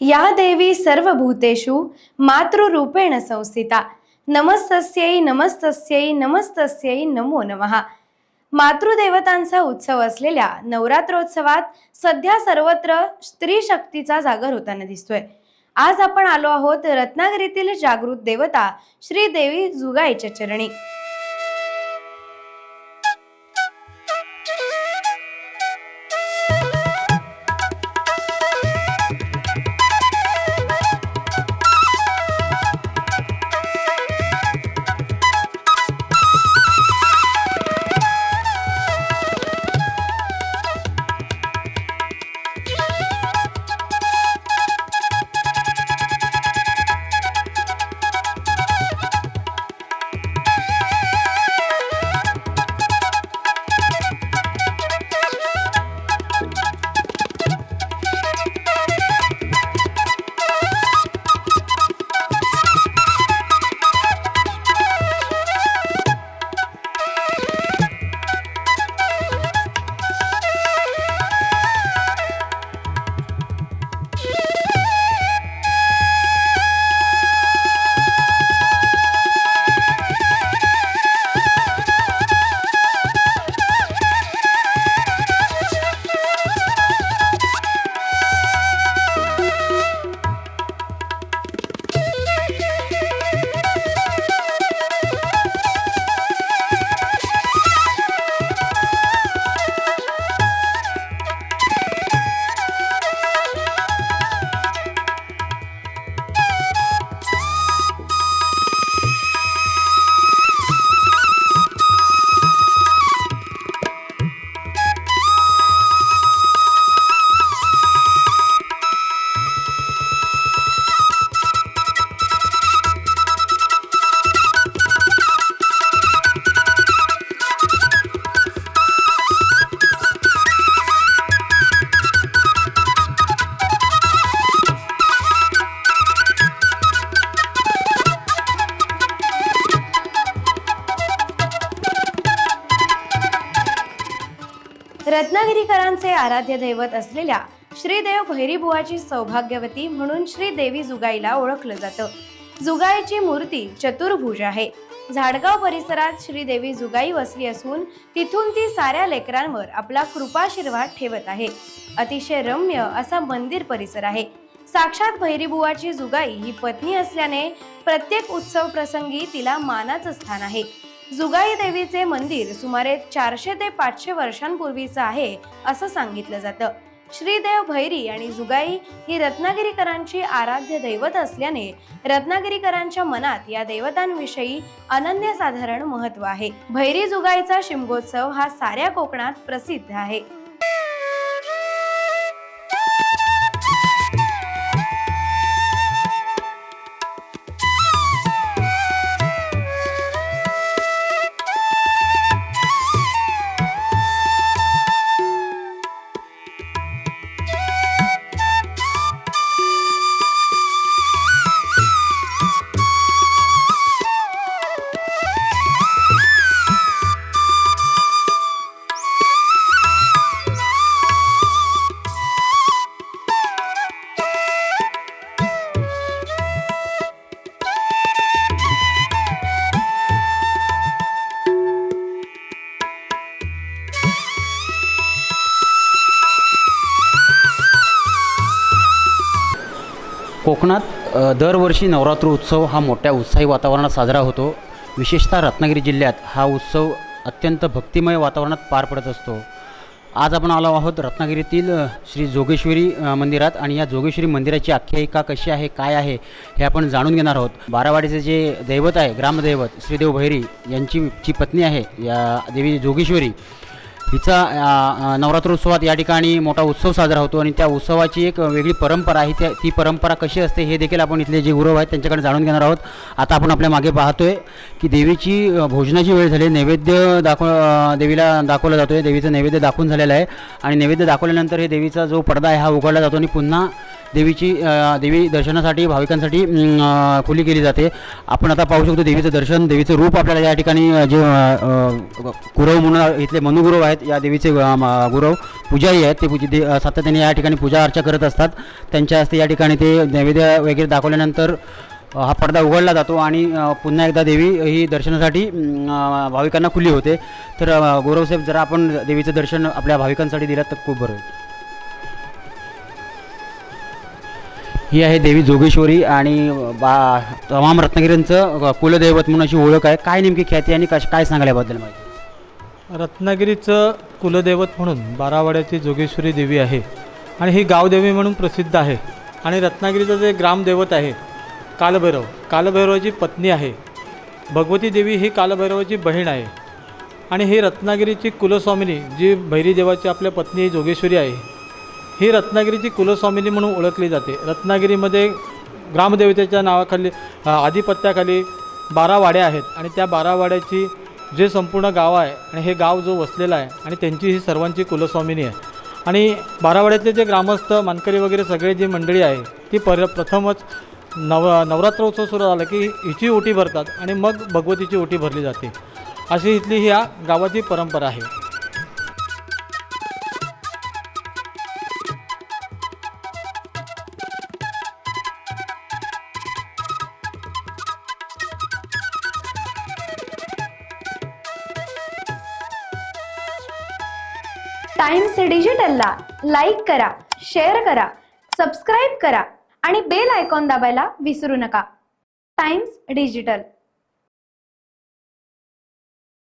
या देवी सर्वभूतेषु मातृरूपेण संस्थिता। नमस्तस्यै नमस्तस्यै नमस्तस्यै नमो नमः। मातृदेवतांचा उत्सव असलेल्या नवरात्रोत्सवात सध्या सर्वत्र स्त्री शक्तीचा जागर होताना दिसतोय। आज आपण आलो आहोत रत्नागिरीतील जागृत देवता श्री देवी जुगाईच्या चरणी। रत्नागिरीकरांचे आराध्य दैवत असलेल्या श्रीदेव भैरीबुवाची सौभाग्यवती म्हणून श्री देवी जुगाईला ओळखलं जातं। जुगाईची मूर्ती चतुर्भुज आहे। झाडगाव परिसरात श्री देवी जुगाई वसली असून तिथून ती साऱ्या लेकरांवर आपला कृपाशीर्वाद ठेवत आहे। अतिशय रम्य असा मंदिर परिसर आहे। साक्षात भैरीबुवाची जुगाई ही पत्नी असल्याने प्रत्येक उत्सव प्रसंगी तिला मानाचं स्थान आहे। जुगाई देवीचे मंदिर सुमारे 400 ते 500 वर्षांपूर्वीचं आहे असं सांगितलं जातं। श्रीदेव भैरी आणि जुगाई ही रत्नागिरीकरांची आराध्य दैवत असल्याने रत्नागिरीकरांच्या मनात या देवतांविषयी अनन्यसाधारण महत्त्व आहे। भैरी जुगाईचा शिमगोत्सव हा साऱ्या कोकणात प्रसिद्ध आहे। कोकणात दरवर्षी नवरात्र उत्सव हा मोठ्या उत्साही वातावरणात साजरा होतो। विशेषतः रत्नागिरी जिल्ह्यात हा उत्सव अत्यंत भक्तिमय वातावरणात पार पडत असतो। आज आपण आलो आहोत रत्नागिरीतील श्री जोगेश्वरी मंदिरात आणि या जोगेश्वरी मंदिराची आख्यायिका कशी आहे, काय आहे हे आपण जाणून घेणार आहोत। बारावाडीचे जे दैवत आहे, ग्रामदैवत श्रीदेव भैरी यांची जी पत्नी आहे या देवी जोगेश्वरी, हिचा नवरात्रोत्सवात या ठिकाणी मोठा उत्सव साजरा होतो आणि त्या उत्सवाची एक वेगळी परंपरा आहे। ती परंपरा कशी असते हे देखील आपण इथले जे गुरु आहेत त्यांच्याकडे जाणून घेणार आहोत। आता आपण आपल्या मागे पाहतोय की देवीची भोजनाची वेळ झाली। नैवेद्य देवीला दाखवला जातोय। देवीचं नैवेद्य दाखवून झालेलं आहे आणि नैवेद्य दाखवल्यानंतर हे देवीचा जो पडदा आहे हा उघडला जातो आणि पुन्हा देवी दर्शनासाठी भाविकांसाठी खुली केली जाते. आपण आता पाहू शकतो देवीचं दर्शन, देवीचं रूप आपल्याला या ठिकाणी जे गुरव म्हणून इथले मनुगुरव आहेत, या देवीचे गुरव पुजारी आहेत, ते सातत्याने या ठिकाणी पूजा अर्चा करत असतात. त्यांच्या हस्ते या ठिकाणी ते नैवेद्य वगैरे दाखवल्यानंतर हा पडदा उघडला जातो आणि पुन्हा एकदा देवी ही दर्शनासाठी भाविकांना खुली होते. तर गौरवसाहेब, जरा आपण देवीचं दर्शन आपल्या भाविकांसाठी दिलं तर खूप बरं होईल. ही आहे देवी जोगेश्वरी आणि तमाम रत्नागिरींचं कुलदैवत म्हणून अशी ओळख आहे. काय नेमकी ख्याती आणि काय सांगायला याबद्दल माहिती? रत्नागिरीचं कुलदैवत म्हणून बारावाड्याची जोगेश्वरी देवी आहे आणि ही गावदेवी म्हणून प्रसिद्ध आहे. आणि रत्नागिरीचं जे ग्रामदैवत आहे कालभैरव, कालभैरवाची पत्नी आहे. भगवती देवी ही कालभैरवाची बहीण आहे. आणि ही रत्नागिरीची कुलस्वामिनी जी भैरी देवाची आपल्या पत्नी जोगेश्वरी आहे, ही रत्नागिरीची कुलस्वामिनी म्हणून ओळखली जाते. रत्नागिरीमध्ये ग्रामदेवतेच्या नावाखाली आधिपत्याखाली 12 वाड्या आहेत आणि त्या 12 वाड्याची जे संपूर्ण गाव आहे आणि हे गाव जो वसलेला आहे आणि त्यांची ही सर्वांची कुलस्वामिनी आहे. आणि 12 वाड्यातले जे ग्रामस्थ मानकरी वगैरे सगळे जी मंडळी आहे ती प्रथमच नवरात्र उत्सव सुरू झाला की हिची ओटी भरतात आणि मग भगवतीची ओटी भरली जाते. अशी इथली ही या गावाची परंपरा आहे. टाइम्स डिजिटलला लाईक करा, शेअर करा, सबस्क्राईब करा आणि बेल आयकॉन दाबायला विसरू नका. Times digital.